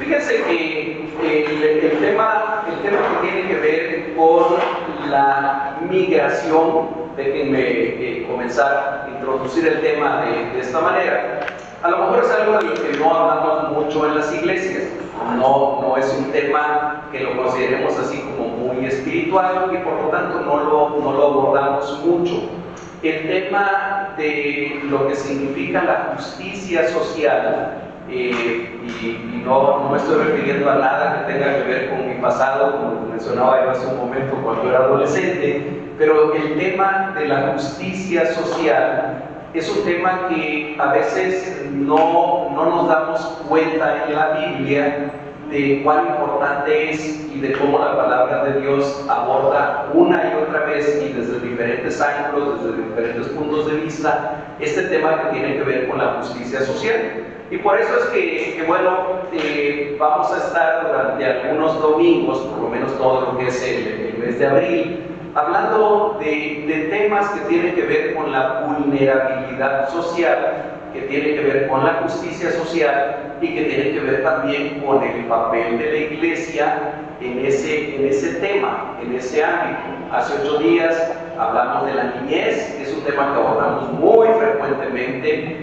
Fíjense que el tema que tiene que ver con la migración, déjenme comenzar a introducir el tema de esta manera. A lo mejor es algo de lo que no hablamos mucho en las iglesias. No es un tema que lo consideremos así como muy espiritual y por lo tanto no lo abordamos mucho. El tema de lo que significa la justicia social, y no me estoy refiriendo a nada que tenga que ver con mi pasado, como mencionaba yo hace un momento cuando era adolescente, pero el tema de la justicia social es un tema que a veces no nos damos cuenta en la Biblia de cuán importante es y de cómo la palabra de Dios aborda una y otra vez y desde diferentes ángulos, desde diferentes puntos de vista, este tema que tiene que ver con la justicia social. Y por eso es que vamos a estar durante algunos domingos, por lo menos todo lo que es el mes de abril, hablando de temas que tienen que ver con la vulnerabilidad social, que tiene que ver con la justicia social y que tiene que ver también con el papel de la iglesia en ese tema, en ese ámbito. Hace 8 días hablamos de la niñez, que es un tema que abordamos muy frecuentemente,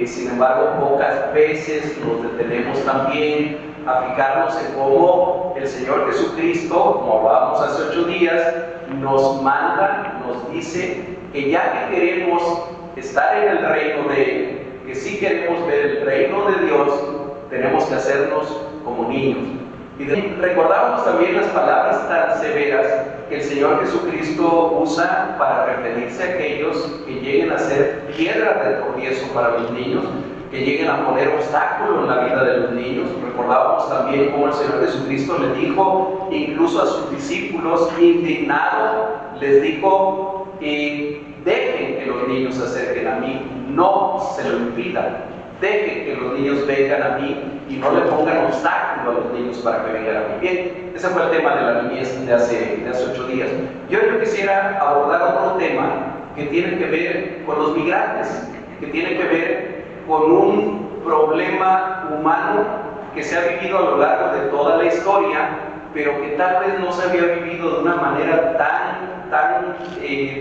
sin embargo pocas veces nos detenemos también a fijarnos en cómo el Señor Jesucristo, como hablábamos hace 8 días, nos manda, nos dice que ya que queremos estar en el reino de Él, que sí queremos ver el reino de Dios, tenemos que hacernos como niños. Y recordamos también las palabras tan severas que el Señor Jesucristo usa para referirse a aquellos que lleguen a ser piedra de tropiezo para los niños, que lleguen a poner obstáculo en la vida de los niños. Recordábamos también cómo el Señor Jesucristo le dijo, incluso a sus discípulos, indignado, les dijo, dejen que los niños se acerquen a mí, no se lo impidan, dejen que los niños vengan a mí y no le pongan obstáculo a los niños para que vengan a mí. Bien, ese fue el tema de la niñez de hace 8 días. Yo quisiera abordar otro tema que tiene que ver con los migrantes, que tiene que ver con un problema humano que se ha vivido a lo largo de toda la historia, pero que tal vez no se había vivido de una manera tan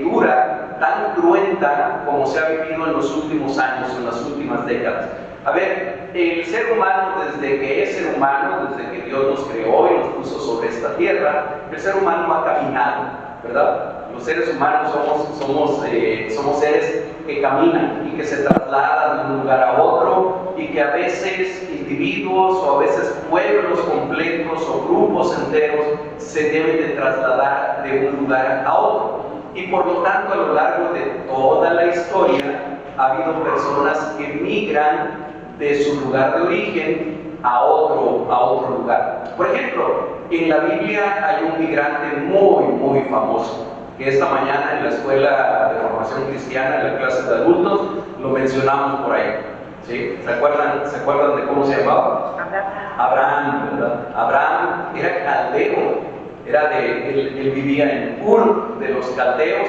dura, tan cruenta como se ha vivido en los últimos años, en las últimas décadas. A ver, el ser humano, desde que es ser humano, desde que Dios nos creó y nos puso sobre esta tierra, el ser humano ha caminado, ¿verdad? Los seres humanos somos seres que caminan y que se trasladan de un lugar a otro, y que a veces individuos o a veces pueblos completos o grupos enteros se deben de trasladar de un lugar a otro. Y por lo tanto, a lo largo de toda la historia ha habido personas que migran de su lugar de origen a otro lugar. Por ejemplo, en la Biblia hay un migrante muy famoso, que esta mañana en la escuela de formación cristiana, en la clase de adultos, lo mencionamos por ahí. ¿Sí? ¿Se acuerdan de cómo se llamaba? Abraham, ¿verdad? Abraham era caldeo, él vivía en Ur de los caldeos,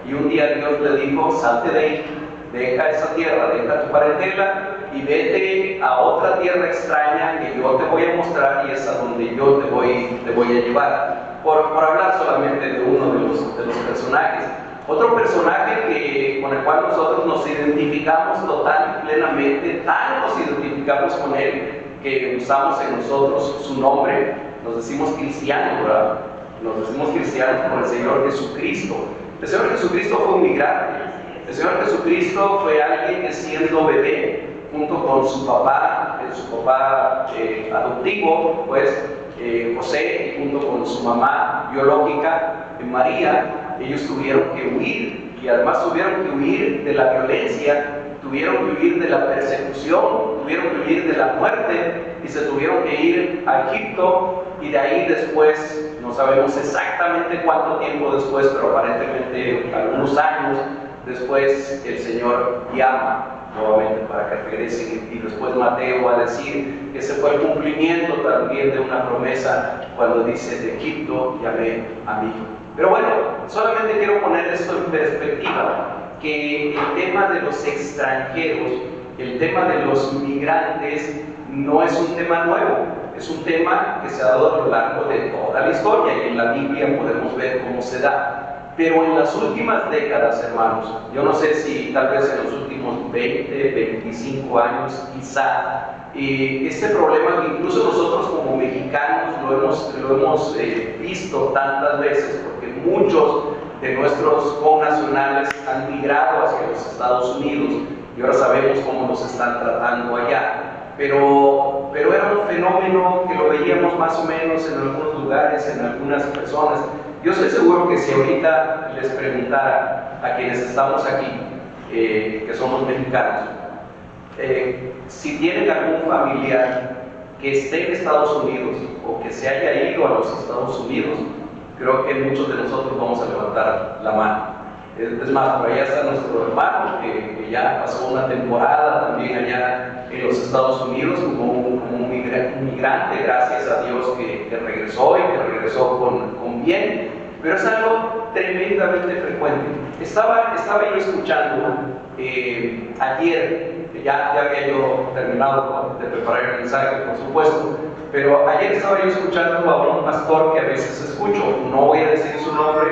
y un día Dios le dijo, salte de ahí, deja esa tierra, deja tu parentela y vete a otra tierra extraña que yo te voy a mostrar, y es a donde yo te voy a llevar. Por hablar solamente de uno de los personajes. Otro personaje con el cual nosotros nos identificamos total y plenamente, tan nos identificamos con él, que usamos en nosotros su nombre, nos decimos cristianos, ¿verdad? Nos decimos cristianos por el Señor Jesucristo. El Señor Jesucristo fue un migrante. El Señor Jesucristo fue alguien que, siendo bebé, junto con su papá adoptivo, pues José, y junto con su mamá biológica, María, ellos tuvieron que huir, y además tuvieron que huir de la violencia, tuvieron que huir de la persecución, tuvieron que huir de la muerte, y se tuvieron que ir a Egipto, y de ahí después, no sabemos exactamente cuánto tiempo después, pero aparentemente algunos años después, el Señor llama nuevamente para que regresen, y después Mateo va a decir que ese fue el cumplimiento también de una promesa cuando dice, de Egipto llamé a mi hijo. Pero bueno, solamente quiero poner esto en perspectiva, que el tema de los extranjeros, el tema de los migrantes, no es un tema nuevo, es un tema que se ha dado a lo largo de toda la historia y en la Biblia podemos ver cómo se da. Pero en las últimas décadas, hermanos, yo no sé si tal vez en los últimos 20, 25 años quizá, este problema que incluso nosotros como mexicanos lo hemos visto tantas veces, porque muchos de nuestros connacionales han migrado hacia los Estados Unidos y ahora sabemos cómo nos están tratando allá. Pero era un fenómeno que lo veíamos más o menos en algunos lugares, en algunas personas. Yo estoy seguro que si ahorita les preguntara a quienes estamos aquí, que somos mexicanos, si tienen algún familiar que esté en Estados Unidos o que se haya ido a los Estados Unidos, creo que muchos de nosotros vamos a levantar la mano. Es más, por allá está nuestro hermano que ya pasó una temporada también allá en los Estados Unidos como un migrante, gracias a Dios que regresó y que regresó con bien, pero es algo tremendamente frecuente. Estaba yo escuchando ayer, ya había yo terminado de preparar el mensaje, por supuesto, pero ayer estaba yo escuchando a un pastor que a veces escucho, no voy a decir su nombre,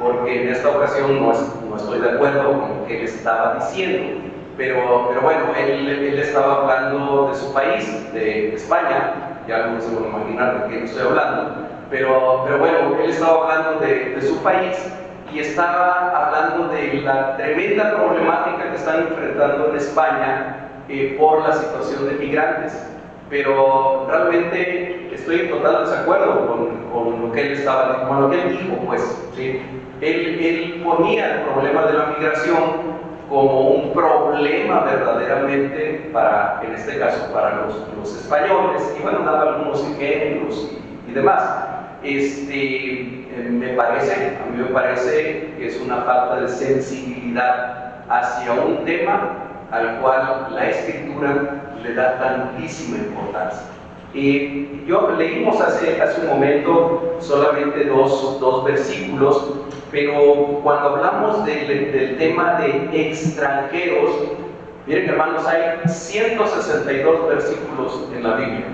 porque en esta ocasión no estoy de acuerdo con lo que él estaba diciendo, pero bueno, él estaba hablando de su país, de España, ya no se van a imaginar de qué estoy hablando, pero bueno, él estaba hablando de su país y estaba hablando de la tremenda problemática que están enfrentando en España por la situación de migrantes. Pero realmente estoy en total desacuerdo con lo que él dijo, pues, ¿sí? Él ponía el problema de la migración como un problema verdaderamente en este caso, para los españoles, y bueno, daba algunos ejemplos y demás. A mí me parece que es una falta de sensibilidad hacia un tema al cual la Escritura le da tantísima importancia. Leímos hace un momento solamente dos versículos, pero cuando hablamos del tema de extranjeros, miren hermanos, hay 162 versículos en la Biblia.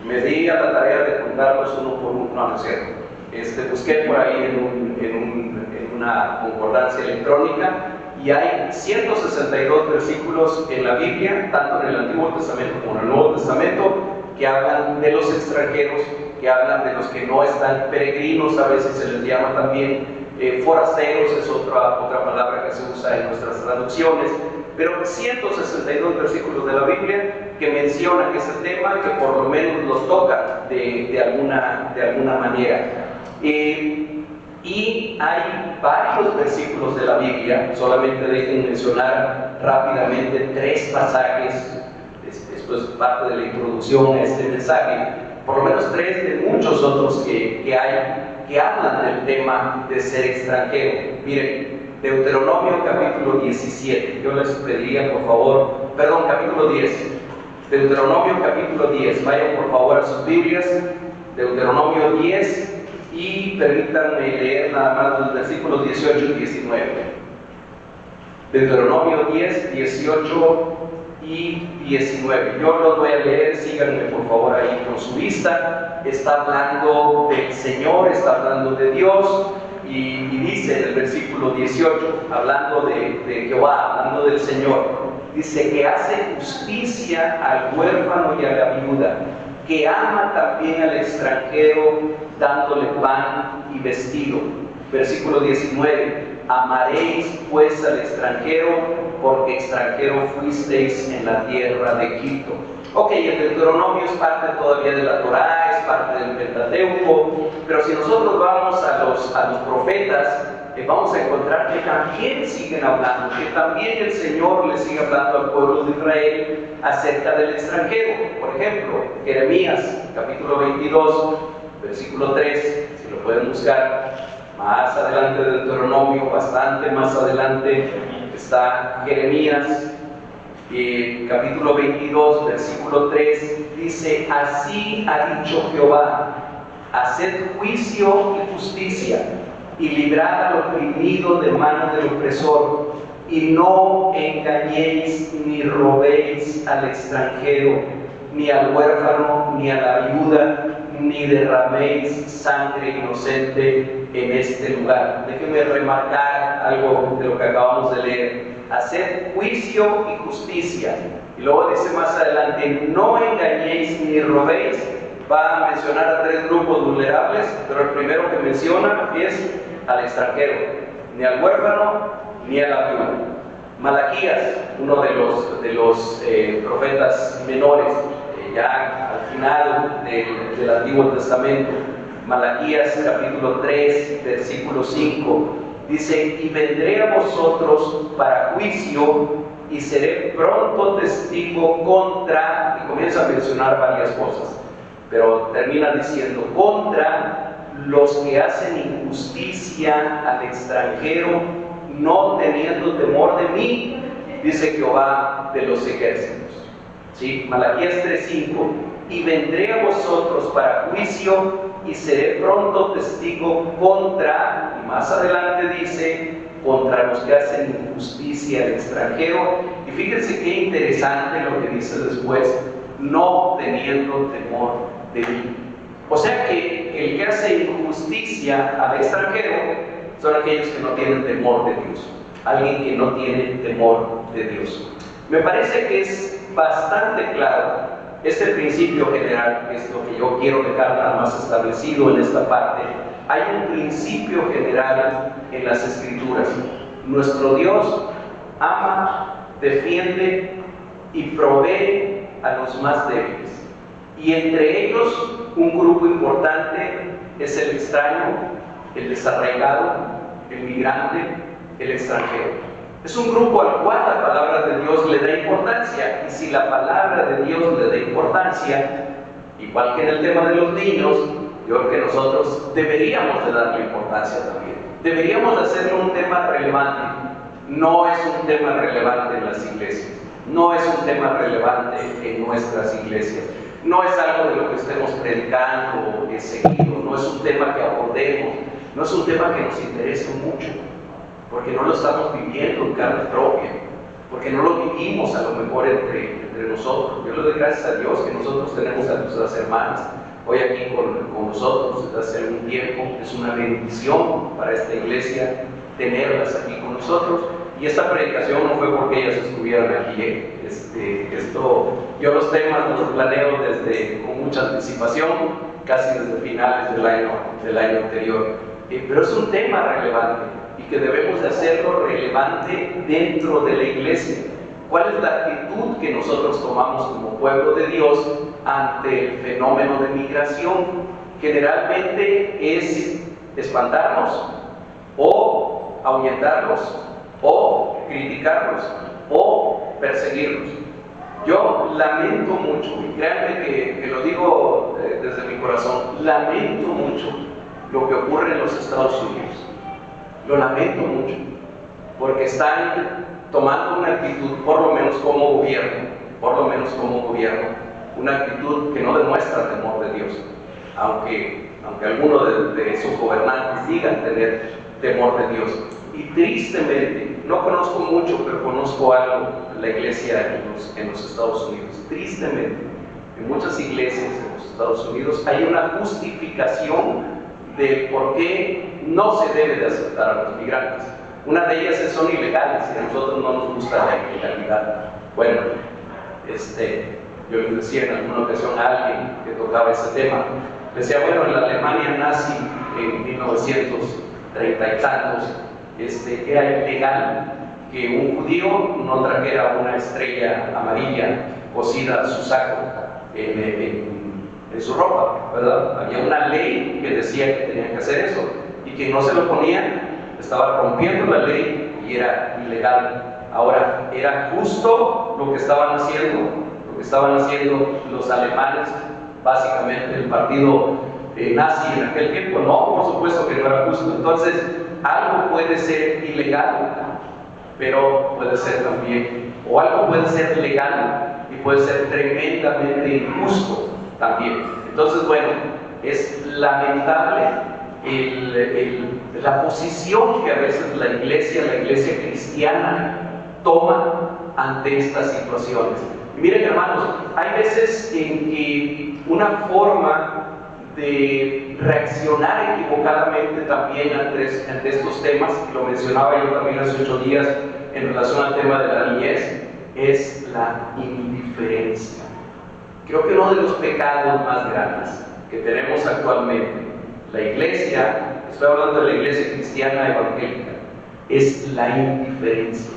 Me di a la tarea de contarlos uno por uno, no es cierto. Busqué por ahí en una concordancia electrónica y hay 162 versículos en la Biblia, tanto en el Antiguo Testamento como en el Nuevo Testamento, que hablan de los extranjeros, que hablan de los que no están peregrinos, a veces se les llama también forasteros, es otra palabra que se usa en nuestras traducciones, pero 162 versículos de la Biblia que mencionan ese tema, que por lo menos los toca de alguna manera. Y hay varios versículos de la Biblia, solamente dejen mencionar rápidamente 3 pasajes, esto es parte de la introducción a este mensaje, por lo menos 3 de muchos otros que hay, que hablan del tema de ser extranjero. Miren, Deuteronomio capítulo 17, yo les pediría por favor, capítulo 10, Deuteronomio capítulo 10, vayan por favor a sus Biblias, Deuteronomio 10, y permítanme leer nada más los versículos 18 y 19. Deuteronomio 10, 18 y 19. Yo los voy a leer, síganme por favor ahí con su vista. Está hablando del Señor, está hablando de Dios, y dice en el versículo 18, hablando de Jehová, hablando del Señor, dice que hace justicia al huérfano y a la viuda, que ama también al extranjero, dándole pan y vestido. Versículo 19, amaréis pues al extranjero, porque extranjero fuisteis en la tierra de Egipto. Ok, el Deuteronomio es parte todavía de la Torá, es parte del Pentateuco, pero si nosotros vamos a los profetas, vamos a encontrar que también siguen hablando, que también el Señor le sigue hablando al pueblo de Israel acerca del extranjero. Por ejemplo, Jeremías, capítulo 22, versículo 3, si lo pueden buscar, más adelante del Deuteronomio, bastante más adelante, está Jeremías, capítulo 22, versículo 3, dice: así ha dicho Jehová, haced juicio y justicia, y librad al oprimido de mano del opresor, y no engañéis ni robéis al extranjero, ni al huérfano, ni a la viuda, ni derraméis sangre inocente en este lugar. Déjenme remarcar algo de lo que acabamos de leer. Haced juicio y justicia. Y luego dice más adelante, no engañéis ni robéis. Va a mencionar a 3 grupos vulnerables, pero el primero que menciona es al extranjero, ni al huérfano, ni a la viuda. Malaquías, uno de los profetas menores, ya al final del Antiguo Testamento, Malaquías capítulo 3, versículo 5, dice, y vendré a vosotros para juicio, y seré pronto testigo contra, y comienza a mencionar varias cosas, pero termina diciendo, contra los que hacen injusticia al extranjero, no teniendo temor de mí, dice Jehová de los ejércitos. ¿Sí? Malaquías 3:5, y vendré a vosotros para juicio, y seré pronto testigo contra, y más adelante dice, contra los que hacen injusticia al extranjero. Y fíjense qué interesante lo que dice después, no teniendo temor de mí. O sea que el que hace injusticia al extranjero son aquellos que no tienen temor de Dios, alguien que no tiene temor de Dios. Me parece que es bastante claro este principio general, que es lo que yo quiero dejar nada más establecido en esta parte. Hay un principio general en las Escrituras. Nuestro Dios ama, defiende y provee a los más débiles. Y entre ellos, un grupo importante es el extraño, el desarraigado, el migrante, el extranjero. Es un grupo al cual la palabra de Dios le da importancia, y si la palabra de Dios le da importancia, igual que en el tema de los niños, yo creo que nosotros deberíamos de darle importancia también. Deberíamos de hacerlo un tema relevante. No es un tema relevante en las iglesias, no es un tema relevante en nuestras iglesias, no es algo de lo que estemos predicando seguido, no es un tema que abordemos, no es un tema que nos interese mucho, porque no lo estamos viviendo en carne propia, porque no lo vivimos a lo mejor entre nosotros. Yo le doy gracias a Dios que nosotros tenemos a nuestras hermanas hoy aquí con nosotros desde hace algún tiempo. Es una bendición para esta iglesia tenerlas aquí con nosotros, y esta predicación no fue porque ellas estuvieran aquí. Yo los temas los planeo con mucha anticipación, casi desde finales del año anterior, pero es un tema relevante y que debemos de hacerlo relevante dentro de la iglesia. ¿Cuál es la actitud que nosotros tomamos como pueblo de Dios ante el fenómeno de migración? Generalmente es espantarnos, o ahuyentarlos, o criticarlos, o perseguirlos. Yo lamento mucho, y créanme que lo digo desde mi corazón, lamento mucho lo que ocurre en los Estados Unidos. Lo lamento mucho, porque están tomando una actitud, por lo menos como gobierno, una actitud que no demuestra temor de Dios, aunque algunos de sus gobernantes digan tener temor de Dios. Y tristemente, no conozco mucho, pero conozco algo de la iglesia en los Estados Unidos. Tristemente, en muchas iglesias en los Estados Unidos hay una justificación de por qué no se debe de aceptar a los migrantes. Una de ellas es son ilegales, y a nosotros no nos gusta la ilegalidad. Bueno, yo les decía en alguna ocasión a alguien que tocaba ese tema, decía, bueno, en la Alemania nazi en 1930 y tantos, era ilegal que un judío no trajera una estrella amarilla cosida a su saco en su ropa, ¿verdad? Había una ley que decía que tenían que hacer eso, y quien no se lo ponía estaba rompiendo la ley y era ilegal. Ahora, ¿era justo lo que estaban haciendo? Lo que estaban haciendo los alemanes, básicamente el partido nazi en aquel tiempo. No, por supuesto que no era justo. Entonces, algo puede ser ilegal, pero puede ser también, o algo puede ser legal y puede ser tremendamente injusto también. Entonces, bueno, es lamentable la posición que a veces la iglesia cristiana toma ante estas situaciones. Y miren, hermanos, hay veces en que una forma de reaccionar equivocadamente también ante estos temas, y lo mencionaba yo también hace 8 días en relación al tema de la niñez, es la indiferencia. Creo que uno de los pecados más grandes que tenemos actualmente, la iglesia, estoy hablando de la iglesia cristiana evangélica, es la indiferencia.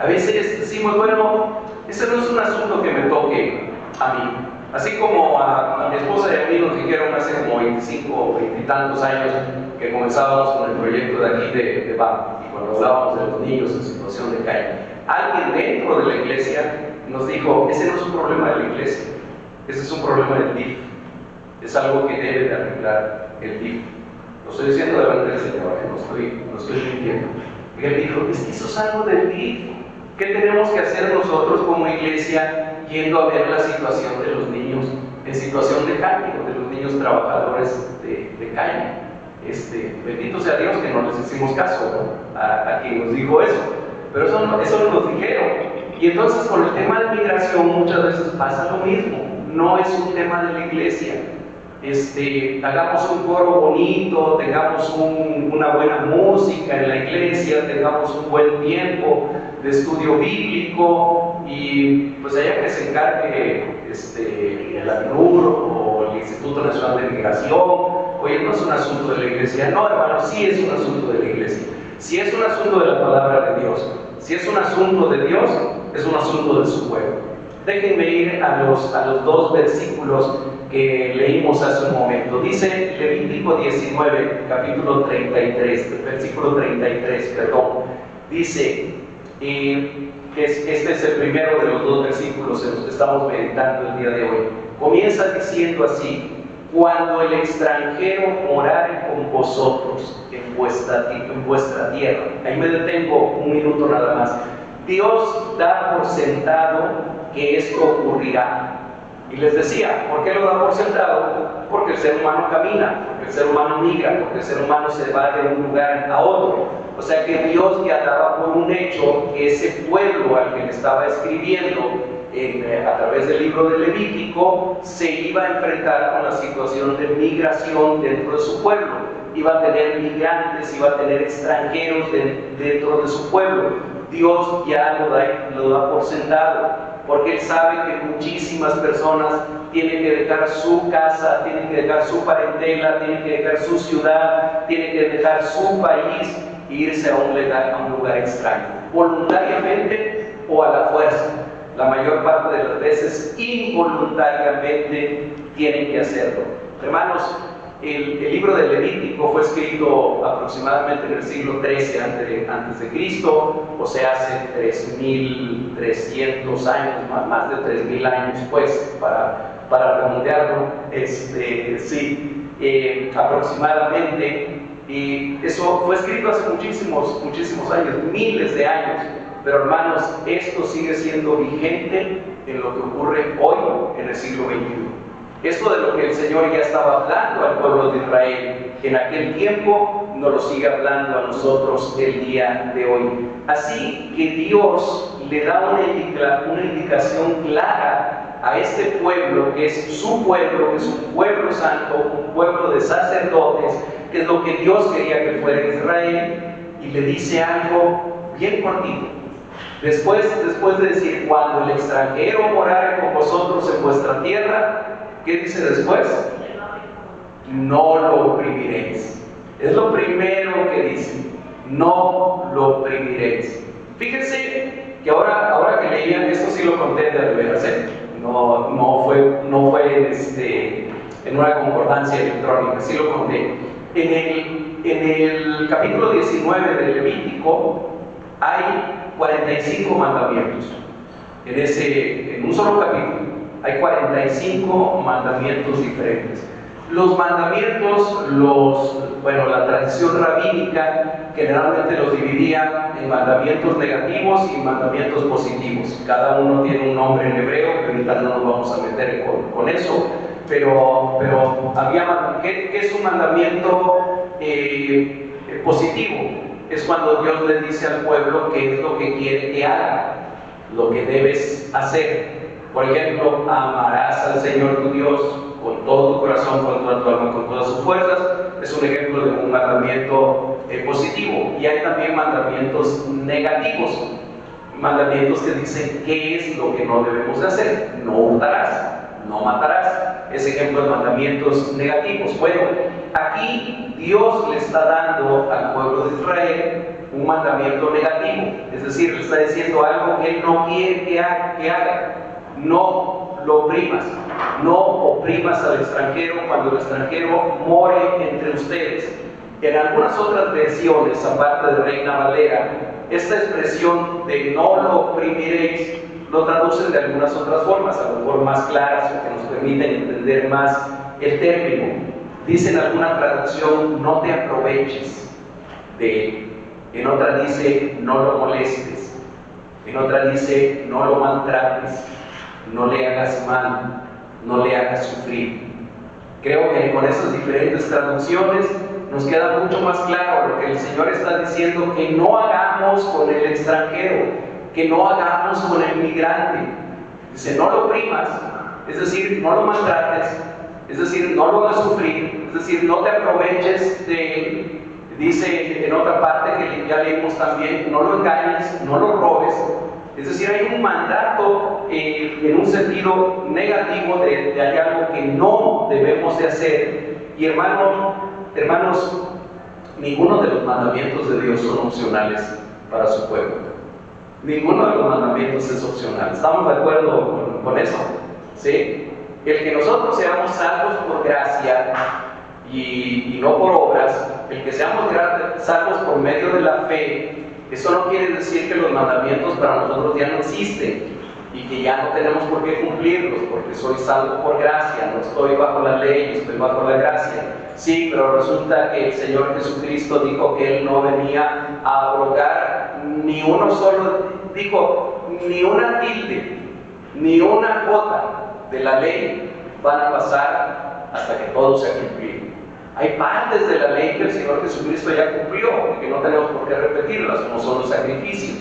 A veces decimos, bueno, ese no es un asunto que me toque a mí. Así como a mi esposa y a mí nos dijeron hace como 25 o 20 y tantos años que comenzábamos con el proyecto de aquí de BAM, y cuando hablábamos de los niños en situación de calle, alguien dentro de la iglesia nos dijo, ese no es un problema de la iglesia, ese es un problema del DIF, es algo que debe de arreglar el DIF. Lo estoy diciendo delante del Señor, no estoy mintiendo. Y él dijo, es que eso es algo del DIF. ¿Qué tenemos que hacer nosotros como iglesia yendo a ver la situación de los niños en situación de calle, de los niños trabajadores de calle? Bendito sea Dios que no les hicimos caso, ¿no? a quien nos dijo eso, pero eso nos dijeron. Y entonces con el tema de migración muchas veces pasa lo mismo, no es un tema de la iglesia. Hagamos un coro bonito, tengamos una buena música en la iglesia, tengamos un buen tiempo de estudio bíblico, y pues allá que se encargue el ACNUR o el Instituto Nacional de Migración. Oye, no es un asunto de la iglesia. No, hermano, sí es un asunto de la iglesia. Si es un asunto de la palabra de Dios, si es un asunto de Dios, es un asunto de su pueblo. Déjenme ir a los 2 versículos que leímos hace un momento. Dice Levítico 19, capítulo 33, versículo 33, perdón. Dice, este es el primero de los 2 versículos en los que estamos meditando el día de hoy. Comienza diciendo así: cuando el extranjero morare con vosotros en vuestra tierra. Ahí me detengo un minuto nada más. Dios da por sentado que esto ocurrirá. Y les decía, ¿por qué lo da por sentado? Porque el ser humano camina, porque el ser humano migra, porque el ser humano se va de un lugar a otro. O sea que Dios ya daba por un hecho que ese pueblo al que le estaba escribiendo a través del libro de Levítico se iba a enfrentar con la situación de migración dentro de su pueblo. Iba a tener migrantes, iba a tener extranjeros dentro de su pueblo. Dios ya lo da por sentado, porque Él sabe que muchísimas personas tienen que dejar su casa, tienen que dejar su parentela, tienen que dejar su ciudad, tienen que dejar su país e irse a un lugar extraño, voluntariamente o a la fuerza. La mayor parte de las veces involuntariamente tienen que hacerlo. Hermanos, el libro de Levítico fue escrito aproximadamente en el siglo XIII antes de Cristo, o sea, hace 3.300 años, más de 3.000 años, pues, para redondearlo, aproximadamente. Y eso fue escrito hace muchísimos años, miles de años. Pero hermanos, esto sigue siendo vigente en lo que ocurre hoy en el siglo XXI. Esto de lo que el Señor ya estaba hablando al pueblo de Israel en aquel tiempo, nos lo sigue hablando a nosotros el día de hoy. Así que Dios le da una indicación clara a este pueblo, que es su pueblo, que es un pueblo santo, un pueblo de sacerdotes, que es lo que Dios quería que fuera Israel, y le dice algo bien cortito. Después de decir, cuando el extranjero morare con vosotros en vuestra tierra, ¿qué dice después? No lo oprimiréis. Es lo primero que dice. No lo oprimiréis. Fíjense que ahora que leían, esto sí lo conté de veras, no fue en una concordancia electrónica, sí lo conté. En el capítulo 19 de Levítico hay 45 mandamientos. En un solo capítulo hay 45 mandamientos diferentes. Los mandamientos, la tradición rabínica generalmente los dividía en mandamientos negativos y mandamientos positivos. Cada uno tiene un nombre en hebreo, que ahorita no nos vamos a meter con eso, pero ¿qué es un mandamiento positivo? Es cuando Dios le dice al pueblo qué es lo que quiere que haga, lo que debes hacer. Por ejemplo, amarás al Señor tu Dios con todo tu corazón, con toda tu alma, con todas sus fuerzas. Es un ejemplo de un mandamiento positivo. Y hay también mandamientos negativos, mandamientos que dicen qué es lo que no debemos de hacer. No hurtarás, no matarás. Es ejemplo de mandamientos negativos. Bueno, aquí Dios le está dando al pueblo de Israel un mandamiento negativo, es decir, le está diciendo algo que Él no quiere que haga. No lo oprimas, no oprimas al extranjero cuando el extranjero more entre ustedes. En algunas otras versiones, aparte de Reina Valera, esta expresión de no lo oprimiréis lo traducen de algunas otras formas, a lo mejor más claras o que nos permiten entender más el término. Dice en alguna traducción, no te aproveches de él. En otra dice, no lo molestes. En otra dice, no lo maltrates, no le hagas mal, no le hagas sufrir. Creo que con esas diferentes traducciones nos queda mucho más claro lo que el Señor está diciendo, que no hagamos con el extranjero, que no hagamos con el migrante. Dice, no lo oprimas, es decir, no lo maltrates, es decir, no lo hagas sufrir, es decir, no te aproveches de él. Dice en otra parte que ya leímos también, no lo engañes, no lo robes. Es decir, hay un mandato en un sentido negativo de hay algo que no debemos de hacer. Y hermanos, ninguno de los mandamientos de Dios son opcionales para su pueblo. Ninguno de los mandamientos es opcional. ¿Estamos de acuerdo con eso? ¿Sí? El que nosotros seamos salvos por gracia y no por obras, el que seamos salvos por medio de la fe, eso no quiere decir que los mandamientos para nosotros ya no existen y que ya no tenemos por qué cumplirlos, porque soy salvo por gracia, no estoy bajo la ley, estoy bajo la gracia. Sí, pero resulta que el Señor Jesucristo dijo que Él no venía a abrogar ni uno solo, dijo, ni una tilde, ni una jota de la ley van a pasar hasta que todo sea cumplido. Hay partes de la ley que el Señor Jesucristo ya cumplió y que no tenemos por qué repetirlas, como son los sacrificios.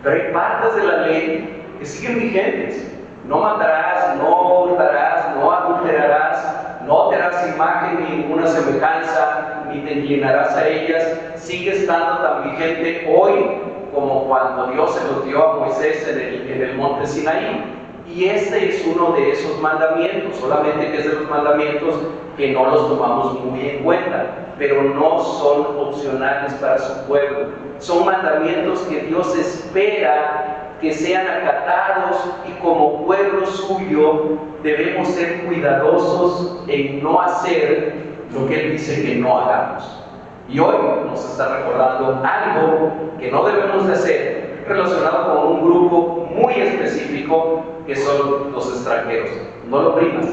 Pero hay partes de la ley que siguen vigentes. No matarás, no hurtarás, no adulterarás, no te harás imagen ni ninguna semejanza, ni te inclinarás a ellas. Sigue estando tan vigente hoy como cuando Dios se los dio a Moisés en el monte Sinaí. Y este es uno de esos mandamientos, solamente que es de los mandamientos que no los tomamos muy en cuenta, pero no son opcionales para su pueblo. Son mandamientos que Dios espera que sean acatados y como pueblo suyo debemos ser cuidadosos en no hacer lo que Él dice que no hagamos. Y hoy nos está recordando algo que no debemos de hacer relacionado con un grupo muy específico que son los extranjeros. No lo oprimas.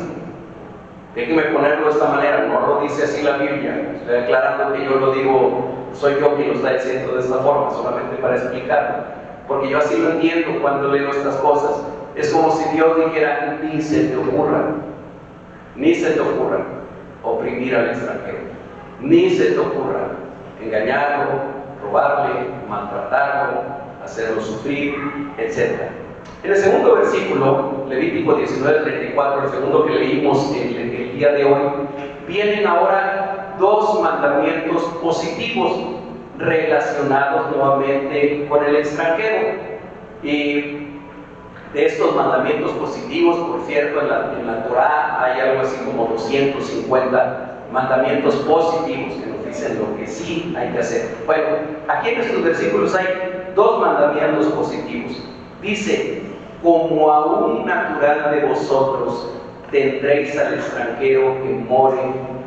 Déjeme ponerlo de esta manera, no lo dice así la Biblia. Estoy aclarando que yo lo digo, soy yo quien lo está diciendo de esta forma, solamente para explicarlo. Porque yo así lo entiendo cuando leo estas cosas. Es como si Dios dijera, ni se te ocurra oprimir al extranjero. Ni se te ocurra engañarlo, robarle, maltratarlo, hacerlo sufrir, etc. En el segundo versículo, Levítico 19:34, el segundo que leímos el día de hoy, vienen ahora dos mandamientos positivos relacionados nuevamente con el extranjero. Y de estos mandamientos positivos, por cierto, en la Torá hay algo así como 250 mandamientos positivos que nos dicen lo que sí hay que hacer. Bueno, aquí en estos versículos hay dos mandamientos positivos. Dice, como a un natural de vosotros tendréis al extranjero que more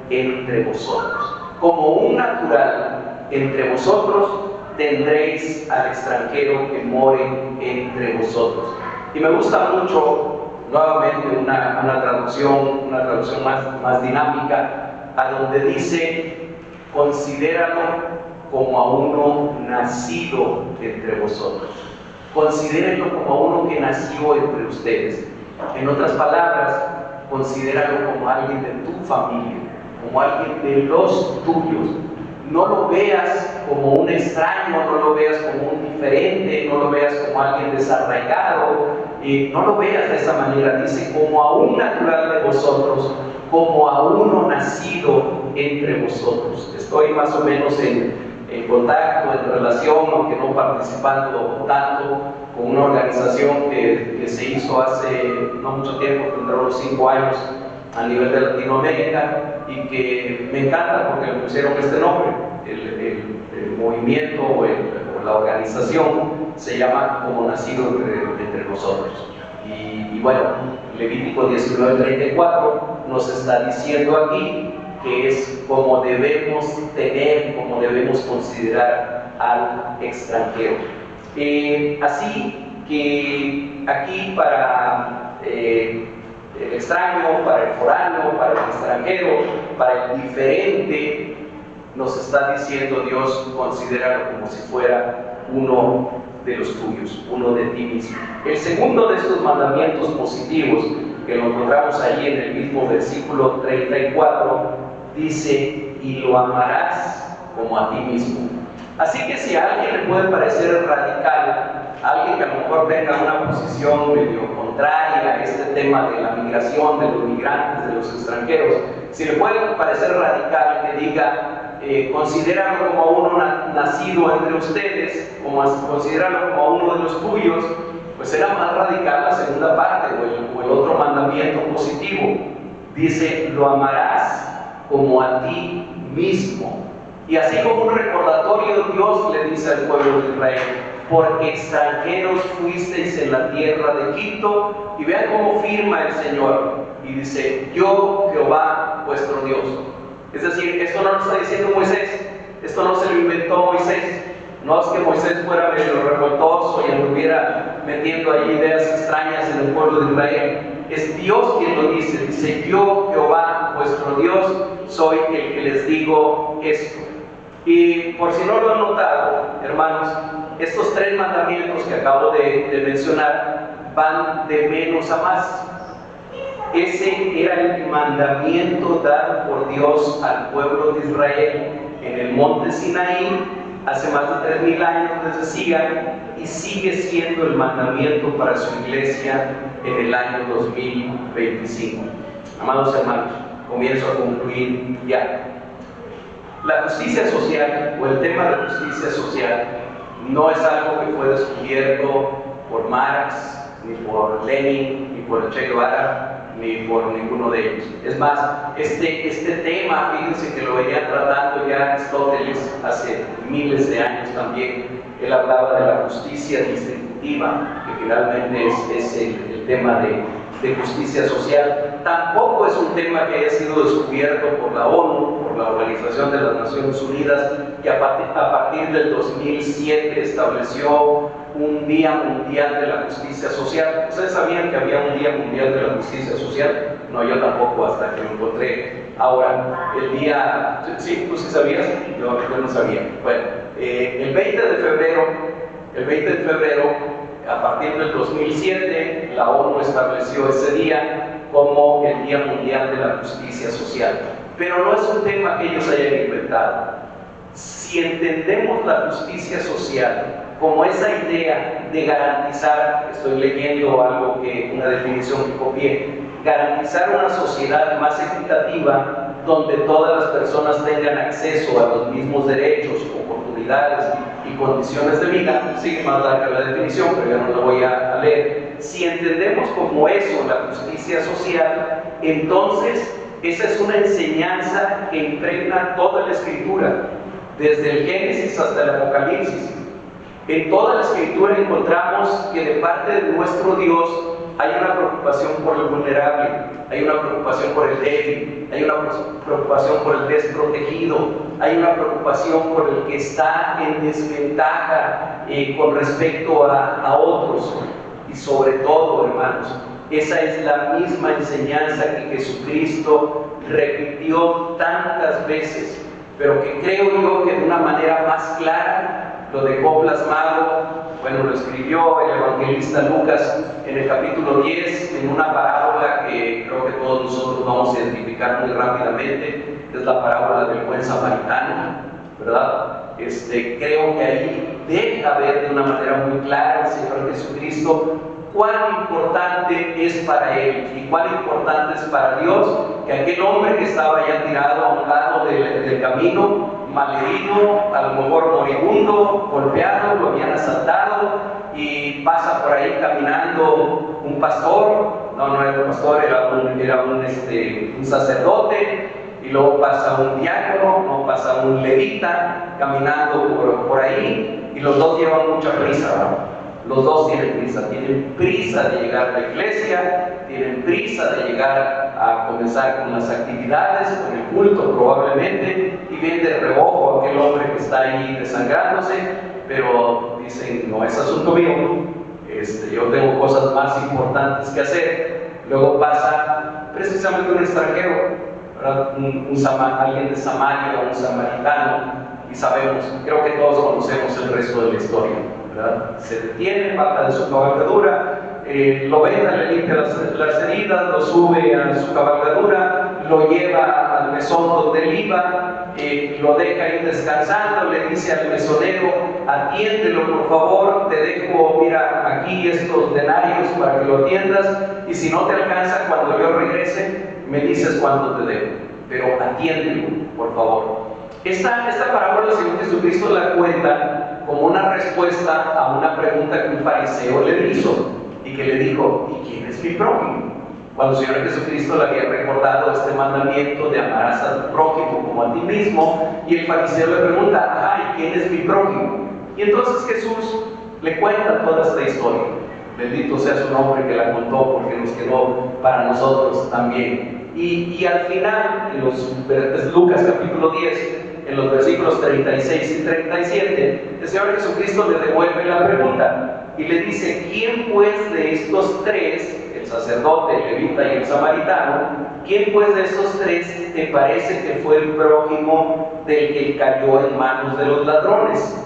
entre vosotros. Como un natural entre vosotros tendréis al extranjero que more entre vosotros. Y me gusta mucho, nuevamente, una traducción más dinámica, a donde dice, considéralo como a uno nacido entre vosotros. Considérenlo como a uno que nació entre ustedes. En otras palabras, considéralo como alguien de tu familia, como alguien de los tuyos. no lo veas como un extraño, no lo veas como un diferente, no lo veas como alguien desarraigado, no lo veas de esa manera. Dice, como a un natural de vosotros, como a uno nacido entre vosotros. Estoy más o menos en contacto, en relación, aunque no participando tanto, con una organización que se hizo hace no mucho tiempo, tendrá unos 5 años, a nivel de Latinoamérica, y que me encanta porque le pusieron este nombre. El movimiento o la organización se llama Como Nacido entre Nosotros. Y bueno, Levítico 19:34 nos está diciendo aquí que es como debemos tener, como debemos considerar al extranjero. Así que aquí para el extraño, para el foráneo, para el extranjero, para el diferente, nos está diciendo Dios, considéralo como si fuera uno de los tuyos, uno de ti mismo. El segundo de estos mandamientos positivos, que lo encontramos ahí en el mismo versículo 34, dice, y lo amarás como a ti mismo. Así que si a alguien le puede parecer radical, alguien que a lo mejor tenga una posición medio contraria a este tema de la migración, de los migrantes, de los extranjeros, si le puede parecer radical que diga, considéralo como a uno nacido entre ustedes, considéralo como a uno de los tuyos, pues será más radical la segunda parte o el otro mandamiento positivo. Dice, lo amarás como a ti mismo. Y así como un recordatorio, Dios le dice al pueblo de Israel, porque extranjeros fuisteis en la tierra de Egipto. Y vean cómo firma el Señor y dice, yo Jehová vuestro Dios. Es decir, esto no lo está diciendo Moisés, esto no se lo inventó Moisés. No es que Moisés fuera medio revoltoso y anduviera metiendo ahí ideas extrañas en el pueblo de Israel. Es Dios quien lo dice, dice, yo Jehová vuestro Dios soy el que les digo esto. Y por si no lo han notado, hermanos, estos 3 mandamientos que acabo de mencionar van de menos a más. Ese era el mandamiento dado por Dios al pueblo de Israel en el monte Sinaí hace más de 3000 años, les decía, y sigue siendo el mandamiento para su iglesia en el año 2025. Amados hermanos, comienzo a concluir ya. La justicia social, o el tema de justicia social, no es algo que fue descubierto por Marx, ni por Lenin, ni por Che Guevara, ni por ninguno de ellos. Es más, este tema, fíjense que lo venía tratando ya Aristóteles hace miles de años también. Él hablaba de la justicia distributiva, que finalmente es el tema de justicia social. Tampoco es un tema que haya sido descubierto por la ONU, por la Organización de las Naciones Unidas, que a partir del 2007 estableció un Día Mundial de la Justicia Social. ¿Ustedes sabían que había un Día Mundial de la Justicia Social? No, yo tampoco, hasta que lo encontré ahora. El día... ¿Sí? ¿Tú sí sabías? Yo no sabía. Bueno, el 20 de febrero, a partir del 2007, la ONU estableció ese día como el Día Mundial de la Justicia Social. Pero no es un tema que ellos hayan inventado. Si entendemos la justicia social como esa idea de garantizar, estoy leyendo algo una definición que copié, garantizar una sociedad más equitativa donde todas las personas tengan acceso a los mismos derechos, oportunidades y condiciones de vida. Sigue más larga la definición, pero ya no la voy a leer. Si entendemos como eso la justicia social, entonces esa es una enseñanza que impregna toda la Escritura, desde el Génesis hasta el Apocalipsis. En toda la Escritura encontramos que de parte de nuestro Dios hay una preocupación por el vulnerable, hay una preocupación por el débil, hay una preocupación por el desprotegido, hay una preocupación por el que está en desventaja con respecto a otros. Y sobre todo, hermanos, esa es la misma enseñanza que Jesucristo repitió tantas veces, pero que creo yo que de una manera más clara lo dejó plasmado. Bueno, lo escribió el evangelista Lucas en el capítulo 10, en una parábola que creo que todos nosotros vamos a identificar muy rápidamente. Es la parábola del buen samaritano. ¿verdad? Creo que ahí deja ver de una manera muy clara el Señor Jesucristo cuán importante es para Él y cuán importante es para Dios que aquel hombre que estaba ya tirado a un lado del camino, malherido, a lo mejor moribundo, golpeado, lo habían asaltado, y pasa por ahí caminando un pastor, no era un pastor, era un sacerdote, y luego pasa un diácono, no pasa un levita caminando por ahí, y los dos llevan mucha prisa, ¿no? Los dos tienen prisa de llegar a la iglesia, tienen prisa de llegar a comenzar con las actividades, con el culto probablemente, y ven de reojo a aquel hombre que está ahí desangrándose, pero dicen, no es asunto mío, yo tengo cosas más importantes que hacer. Luego pasa precisamente un extranjero, alguien de Samaria, un samaritano, y sabemos, creo que todos conocemos el resto de la historia, ¿verdad? Se detiene, baja de su cabalgadura, lo venda, le limpia las heridas, lo sube a su cabalgadura, lo lleva al mesón donde él iba, lo deja ahí descansando, le dice al mesonero, atiéndelo por favor, te dejo, mira, aquí estos denarios para que lo atiendas, y si no te alcanza cuando yo regrese, me dices cuánto te debo, pero atiéndelo, por favor. Esta parábola el Señor Jesucristo la cuenta como una respuesta a una pregunta que un fariseo le hizo, y que le dijo, ¿y quién es mi prójimo? Cuando el Señor Jesucristo le había recordado este mandamiento de amarás a tu prójimo como a ti mismo, y el fariseo le pregunta, ¿y quién es mi prójimo? Y entonces Jesús le cuenta toda esta historia. Bendito sea su nombre que la contó, porque nos quedó para nosotros también. Y al final, en Lucas capítulo 10, en los versículos 36 y 37, el Señor Jesucristo le devuelve la pregunta y le dice, ¿quién pues de estos tres, el sacerdote, el levita y el samaritano, quién pues de estos tres te parece que fue el prójimo del que cayó en manos de los ladrones?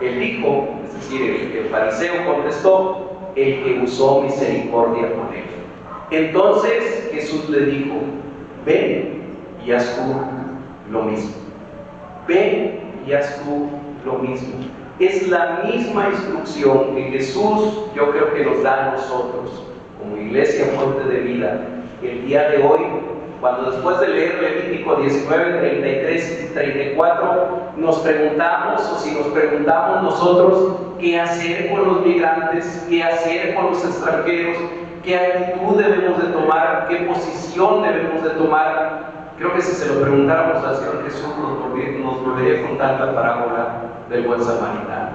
Él dijo, es decir, el fariseo contestó, el que usó misericordia con él. Entonces Jesús le dijo, ven y haz tú lo mismo. Ven y haz tú lo mismo. Es la misma instrucción que Jesús, yo creo que nos da a nosotros, como Iglesia Fuente de Vida, el día de hoy, cuando después de leer Levítico 19, 33 y 34, nos preguntamos, o si nos preguntamos nosotros, ¿qué hacer con los migrantes? ¿Qué hacer con los extranjeros? ¿Qué actitud debemos de tomar? ¿Qué posición debemos de tomar? Creo que si se lo preguntáramos al Señor Jesús, nos volvería a contar la parábola del buen samaritano.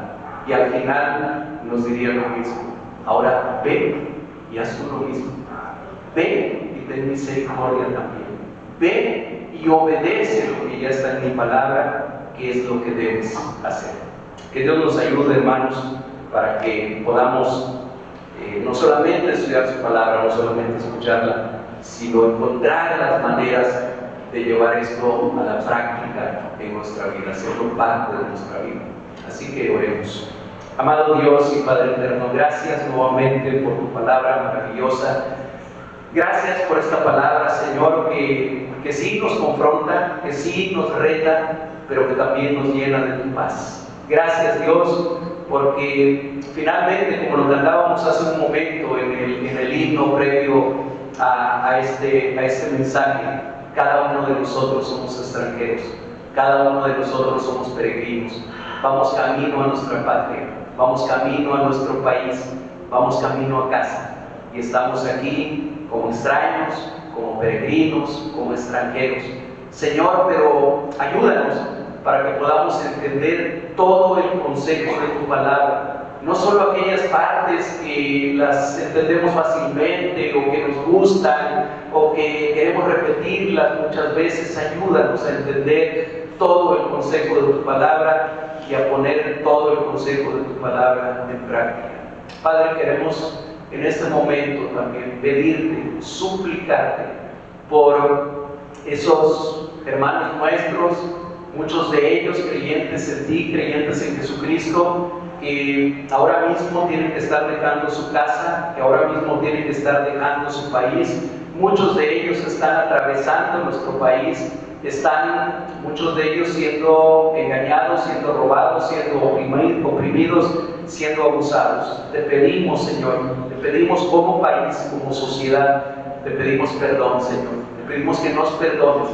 Y al final nos diría lo mismo. Ahora, ven y haz tú lo mismo. Ven y ten misericordia también. Ven y obedece lo que ya está en mi palabra, que es lo que debes hacer. Que Dios nos ayude, hermanos, para que podamos no solamente estudiar su palabra, no solamente escucharla, sino encontrar las maneras de llevar esto a la práctica en nuestra vida, hacerlo parte de nuestra vida. Así que oremos. Amado Dios y Padre eterno, gracias nuevamente por tu palabra maravillosa. Gracias por esta palabra, Señor, que sí nos confronta, que sí nos reta, pero que también nos llena de tu paz. Gracias, Dios, porque finalmente, como lo cantábamos hace un momento en el himno previo a este mensaje, cada uno de nosotros somos extranjeros, cada uno de nosotros somos peregrinos. Vamos camino a nuestra patria, vamos camino a nuestro país, vamos camino a casa, y estamos aquí como extraños, como peregrinos, como extranjeros. Señor, pero ayúdanos para que podamos entender todo el consejo de tu palabra, no solo aquellas partes que las entendemos fácilmente o que nos gustan o que queremos repetirlas muchas veces. Ayúdanos a entender todo el consejo de tu palabra y a poner todo el consejo de tu palabra en práctica. Padre, queremos en este momento también pedirte, suplicarte por esos hermanos nuestros, muchos de ellos creyentes en ti, creyentes en Jesucristo, que ahora mismo tienen que estar dejando su casa, que ahora mismo tienen que estar dejando su país. Muchos de ellos están atravesando nuestro país están muchos de ellos siendo engañados, siendo robados, siendo oprimidos, siendo abusados. Te pedimos, Señor, te pedimos como país, como sociedad, te pedimos perdón, Señor. Te pedimos que nos perdones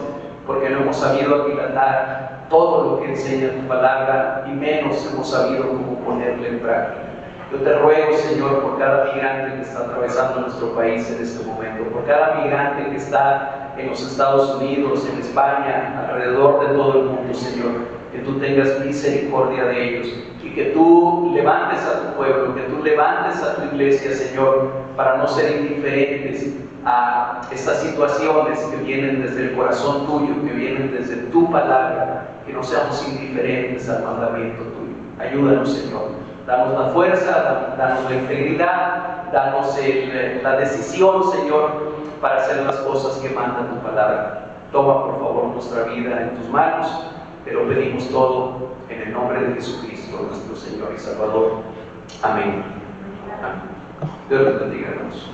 porque no hemos sabido aquilatar todo lo que enseña tu palabra y menos hemos sabido cómo ponerlo en práctica. Yo te ruego, Señor, por cada migrante que está atravesando nuestro país en este momento, por cada migrante que está en los Estados Unidos, en España, alrededor de todo el mundo, Señor, que tú tengas misericordia de ellos y que tú levantes a tu pueblo, que tú levantes a tu iglesia, Señor, para no ser indiferentes a estas situaciones que vienen desde el corazón tuyo, que vienen desde tu palabra, que no seamos indiferentes al mandamiento tuyo. Ayúdanos, Señor. Danos la fuerza, danos la integridad, danos la decisión, Señor, para hacer las cosas que manda tu palabra. Toma, por favor, nuestra vida en tus manos. Te lo pedimos todo en el nombre de Jesucristo, nuestro Señor y Salvador. Amén. Amén. Dios les bendiga, hermanos.